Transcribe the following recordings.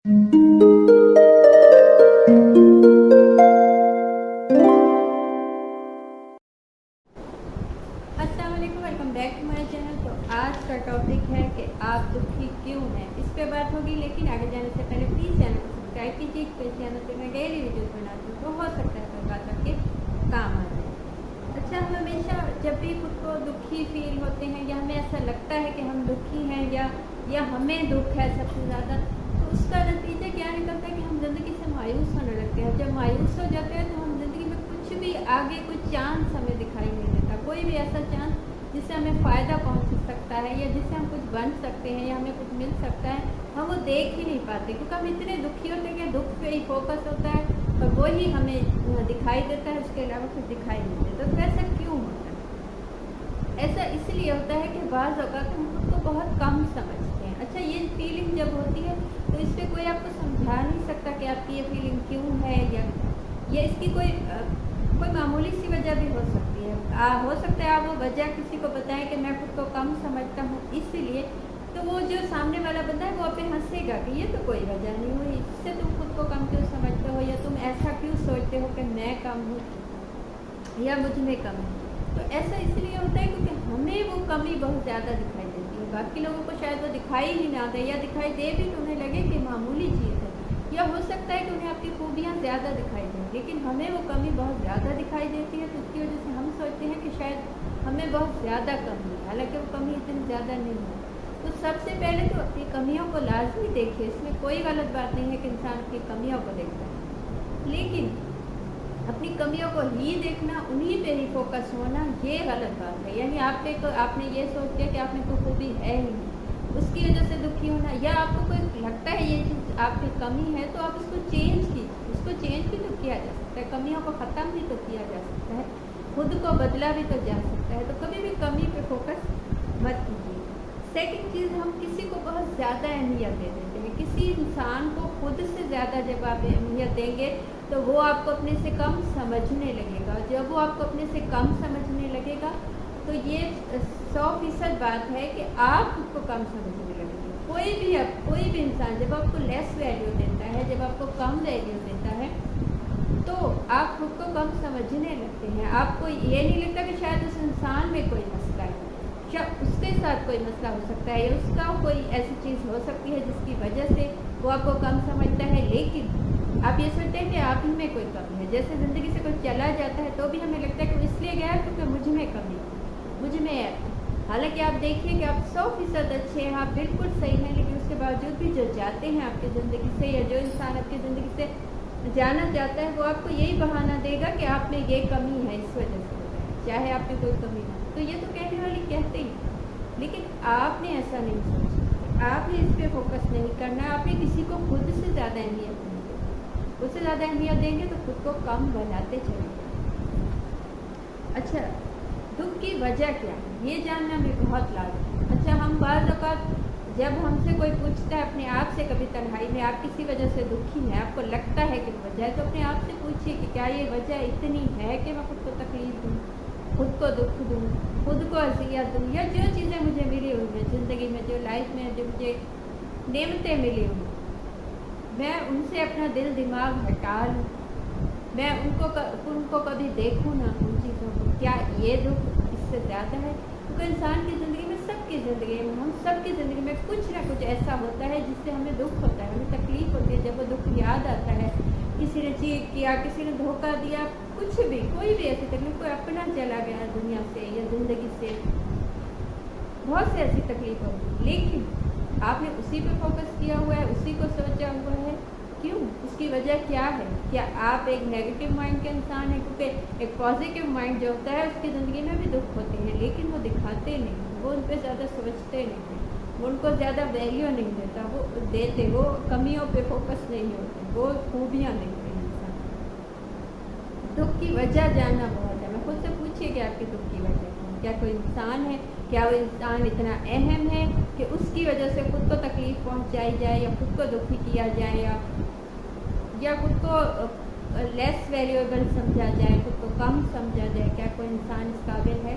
अस्सलामुअलैकुम, welcome back to my channel. तो आज का टॉपिक है कि आप दुखी क्यों हैं, इस पे बात होगी। लेकिन आगे जाने से पहले प्लीज़ चैनल को सब्सक्राइब कीजिए। तो इस चैनल पे मैं डेली वीडियोस बनाती हूँ, तो हो सकता है कोई बात आपके काम आ जाए। अच्छा, हम हमेशा जब भी खुद को दुखी फील होते हैं या हमें ऐसा लगता है कि हम दुखी हैं या हमें दुख है सबसे ज़्यादा, तो उसका नतीजा क्या निकलता है कि हम ज़िंदगी से मायूस होने लगते हैं। जब मायूस हो जाते हैं तो हम ज़िंदगी में कुछ भी आगे कोई चांस हमें दिखाई नहीं देता, कोई भी ऐसा चांस जिससे हमें फ़ायदा पहुंच सकता है या जिससे हम कुछ बन सकते हैं या हमें कुछ मिल सकता है, हम वो देख ही नहीं पाते, क्योंकि हम इतने दुखी होते हैं कि दुख पे ही फोकस होता है और वही हमें दिखाई देता है, उसके अलावा कुछ दिखाई नहीं देता। तो ऐसा क्यों होता है? ऐसा इसलिए होता है कि बाज़ औक़ात हम खुद को बहुत कम समझते हैं। अच्छा, ये फीलिंग जब होती है तो इस पर कोई आपको समझा नहीं सकता कि आपकी ये फीलिंग क्यों है, या इसकी कोई मामूली सी वजह भी हो सकती है। हो सकता है आप वो वजह किसी को बताएं कि मैं खुद को कम समझता हूँ इसलिए, तो वो जो सामने वाला बंदा है वो आप पे हंसेगा कि ये तो कोई वजह नहीं हुई, इससे तुम खुद को कम क्यों समझते हो, या तुम ऐसा क्यों सोचते हो कि मैं कम हूँ या मुझ में कम है। तो ऐसा इसलिए होता है क्योंकि हमें वो कमी बहुत ज़्यादा दिखाई देती है। बाकी लोगों को शायद वो दिखाई ही ना दे, या दिखाई दे भी तो उन्हें लगे कि मामूली चीज़ है, या हो सकता है कि उन्हें आपकी खूबियाँ ज़्यादा दिखाई दें, लेकिन हमें वो कमी बहुत ज़्यादा दिखाई देती है। तो उसकी वजह से हम सोचते हैं कि शायद हमें बहुत ज़्यादा कमी है, हालांकि वो कमी इतनी ज़्यादा नहीं है। तो सबसे पहले तो अपनी कमियों को लाजमी देखिए, इसमें कोई गलत बात नहीं है कि इंसान अपनी कमियों को देखता है, लेकिन अपनी कमियों को ही देखना, उन्हीं पे ही फोकस होना, ये गलत बात है। यानी आपने ये सोच लिया कि आप में कोई खूबी है ही नहीं, उसकी वजह से दुखी होना, या आपको कोई लगता है ये चीज़ आपकी कमी है तो आप उसको चेंज कीजिए। उसको चेंज भी तो किया जा सकता है, कमियों को ख़त्म भी तो किया जा सकता है, खुद को बदला भी तो जा सकता है। तो कभी भी कमी पे फोकस मत कीजिए। सेकंड चीज़, हम किसी को बहुत ज़्यादा अहमियत दे देते हैं। किसी इंसान को खुद से ज़्यादा जब आप अहमियत देंगे तो वो आपको अपने से कम समझने लगेगा। जब वो आपको अपने से कम समझने लगेगा तो ये 100% बात है कि आप खुद को कम समझने लगेंगे। कोई भी इंसान जब आपको लेस वैल्यू देता है, जब आपको कम वैल्यू देता है, तो आप खुद को कम समझने लगते हैं। आपको ये नहीं लगता कि शायद उस इंसान में कोई मसला है, शायद उसके साथ कोई मसला हो सकता है, या उसका कोई ऐसी चीज़ हो सकती है जिसकी वजह से वो आपको कम समझता है। लेकिन आप ये सोचते हैं कि आप ही में कोई कमी है। जैसे ज़िंदगी से कोई चला जाता है तो भी हमें लगता है कि वो इसलिए गया है क्योंकि मुझ में कमी है, मुझ में है। हालांकि आप देखिए कि आप 100% अच्छे हैं, आप बिल्कुल सही हैं, लेकिन उसके बावजूद भी जो जाते हैं आपकी ज़िंदगी से, या जो इंसान आपकी ज़िंदगी से जाना चाहता है, वो आपको यही बहाना देगा कि आप में ये कमी है, इस वजह से होता है, चाहे आप में कोई कमी ना। तो ये तो कहने वाली कहते ही, लेकिन आपने ऐसा नहीं सोचना, आपने इस पर फोकस नहीं करना। आपने किसी को खुद से ज़्यादा अहमियत नहीं देनी। उससे ज़्यादा अहमियत देंगे तो खुद को कम बनाते चलेंगे। अच्छा, दुख की वजह क्या है ये जानना भी बहुत लाजमी है। अच्छा, हम बाज़ औक़ात जब हमसे कोई पूछता है अपने आप से, कभी तन्हाई में आप किसी वजह से दुखी हैं, आपको लगता है कि वजह है, तो अपने आप से पूछिए कि क्या ये वजह इतनी है कि मैं खुद को तकलीफ़ दूँ, खुद को दुख दूँ, खुद को अज़ियत दूँ, या जो चीज़ें मुझे मिली हुई हैं ज़िंदगी में, जो लाइफ में जो मुझे नेमतें मिली हुई, मैं उनसे अपना दिल दिमाग हटा लूँ, मैं उनको कभी देखूँ ना उन चीज़ों को। क्या ये दुख इससे ज़्यादा है? क्योंकि इंसान की ज़िंदगी में, सबकी ज़िंदगी में, हम सबकी ज़िंदगी में कुछ ना कुछ ऐसा होता है जिससे हमें दुख होता है, हमें तकलीफ़ होती है। जब वो दुख याद आता है, किसी ने चीट किया, किसी ने धोखा दिया, कुछ भी, कोई भी ऐसी तकलीफ, कोई अपना चला गया दुनिया से या ज़िंदगी से, बहुत सी ऐसी तकलीफ होगी, लेकिन आपने उसी पे फोकस किया हुआ है, उसी को सोचा हुआ है। क्यों? उसकी वजह क्या है? क्या आप एक नेगेटिव माइंड के इंसान हैं? क्योंकि एक पॉजिटिव माइंड जो होता है उसकी ज़िंदगी में भी दुख होते हैं, लेकिन वो दिखाते नहीं, वो उन पर ज़्यादा सोचते नहीं, वो उनको ज़्यादा वैल्यू नहीं देता, वो कमियों पे फोकस नहीं होते, वो खूबियाँ देखते हैं इंसान। दुख की वजह जानना बहुत है। मैं खुद से पूछिए कि आपकी दुख की वजह क्या? कोई इंसान है, क्या वो इंसान इतना अहम है कि उसकी वजह से खुद को तकलीफ़ पहुंचाई जाए, या खुद को दुखी किया जाए, या खुद को लेस वैल्यूएबल समझा जाए, खुद को कम समझा जाए? क्या कोई इंसान इस काबिल है?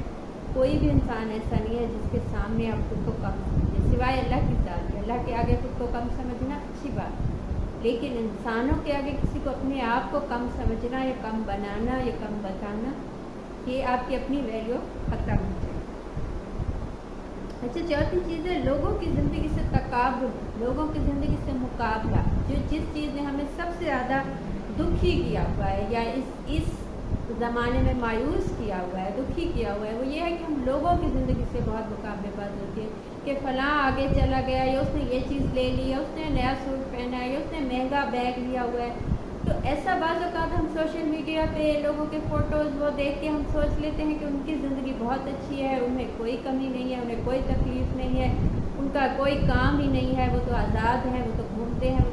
कोई भी इंसान ऐसा नहीं है जिसके सामने आप खुद को कम समझें, सिवाय अल्लाह की ज़ात है। अल्लाह के आगे खुद को कम समझना अच्छी बात है, लेकिन इंसानों के आगे किसी को अपने आप को कम समझना या कम बनाना या कम बताना, ये आपकी अपनी वैल्यू खत्म हो जाए। अच्छा, चौथी चीज़ है लोगों की ज़िंदगी से तकाबुल, लोगों की ज़िंदगी से मुकाबला। जिस चीज़ ने हमें सबसे ज़्यादा दुखी किया हुआ है या इस ज़माने में मायूस किया हुआ है, दुखी किया हुआ है, वो ये है कि हम लोगों की ज़िंदगी से बहुत मुकाबलेबाज होती है कि फ़लाँ आगे चला गया, या उसने ये चीज़ ले ली, या उसने नया सूट पहना है, या उसने महंगा बैग लिया हुआ है। तो ऐसा बाज़ औक़ात हम सोशल मीडिया पे लोगों के फ़ोटोज़ वो देख के हम सोच लेते हैं कि उनकी ज़िंदगी बहुत अच्छी है, उन्हें कोई कमी नहीं है, उन्हें कोई तकलीफ़ नहीं है, उनका कोई काम ही नहीं है, वो तो आज़ाद हैं, वो तो घूमते हैं।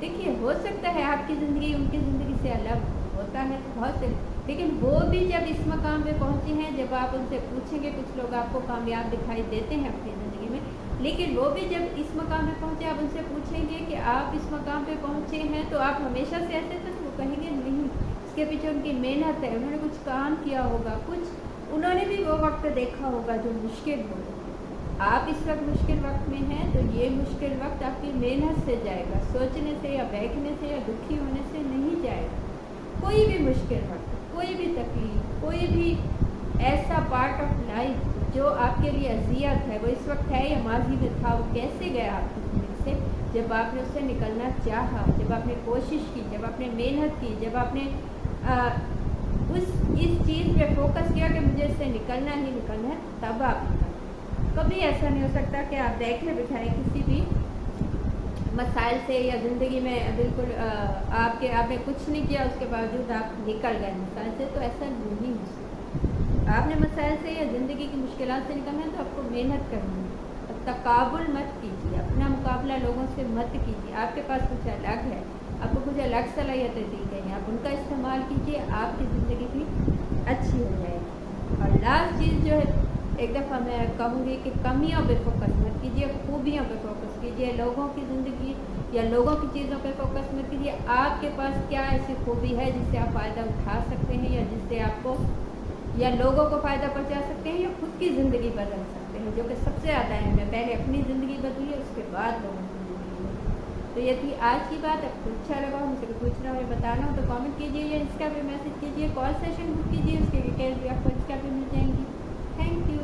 देखिए, हो सकता है आपकी ज़िंदगी उनकी ज़िंदगी से अलग होता है बहुत से, लेकिन वो भी जब इस मकाम पे पहुँचे हैं, जब आप उनसे पूछेंगे, कुछ लोग आपको कामयाब दिखाई देते हैं अपनी ज़िंदगी में, लेकिन वो भी जब इस मकाम पे पहुँचे, आप उनसे पूछेंगे कि आप इस मकाम पे पहुँचे हैं तो आप हमेशा से ऐसे थे? वो कहेंगे नहीं, इसके पीछे उनकी मेहनत है, उन्होंने कुछ काम किया होगा, कुछ उन्होंने भी वो वक्त देखा होगा जो मुश्किल हो। आप इस वक्त मुश्किल वक्त में हैं तो ये मुश्किल वक्त आपकी मेहनत से जाएगा, सोचने से या बैठने से या दुखी होने से नहीं जाएगा। कोई भी मुश्किल वक्त, कोई भी तकलीफ, कोई भी ऐसा पार्ट ऑफ लाइफ जो आपके लिए अज़ियत है, वो इस वक्त है या माजी में था, वो कैसे गया आपकी ज़िंदगी से, जब आपने उससे निकलना चाहा, जब आपने कोशिश की, जब आपने मेहनत की, जब आपने इस चीज़ पे फोकस किया कि मुझे इससे निकलना ही निकलना है, तब आप निकल। कभी ऐसा नहीं हो सकता कि आप बैठे बिठाए किसी भी मसाइल से या ज़िंदगी में बिल्कुल आपने कुछ नहीं किया, उसके बावजूद आप निकल गए मसाइल से, तो ऐसा नहीं हो सकता। आपने मसाइल से या ज़िंदगी की मुश्किलात से निकलना है तो आपको मेहनत करनी है। तकाबुल मत कीजिए, अपना मुकाबला लोगों से मत कीजिए। आपके पास कुछ अलग है, आपको कुछ अलग सलाहियतें दी गई हैं, आप उनका इस्तेमाल कीजिए, आपकी ज़िंदगी भी अच्छी हो जाएगी। और लास्ट चीज़ जो है, एक दफ़ा मैं कहूँगी कि कमियों पे फोकस मत कीजिए, खूबियों पे फोकस कीजिए। लोगों की ज़िंदगी या लोगों की चीज़ों पे फोकस मत कीजिए। आपके पास क्या ऐसी खूबी है जिससे आप फ़ायदा उठा सकते हैं, या जिससे आपको या लोगों को फ़ायदा पहुंचा सकते हैं, या खुद की ज़िंदगी बदल सकते हैं, जो कि सबसे ज़्यादा है। मैं पहले अपनी ज़िंदगी बदली, उसके बाद लोगों की ज़िंदगी बदली। तो ये थी आज की बात। आपको अच्छा लगा, मुझसे पूछना हो या बताना हो तो कमेंट कीजिए या इंस्टा पे मैसेज कीजिए, कॉल सेशन बुक कीजिए, उसके डिटेल्स भी आपको इंस्टा पे मिल जाएंगी। Thank you.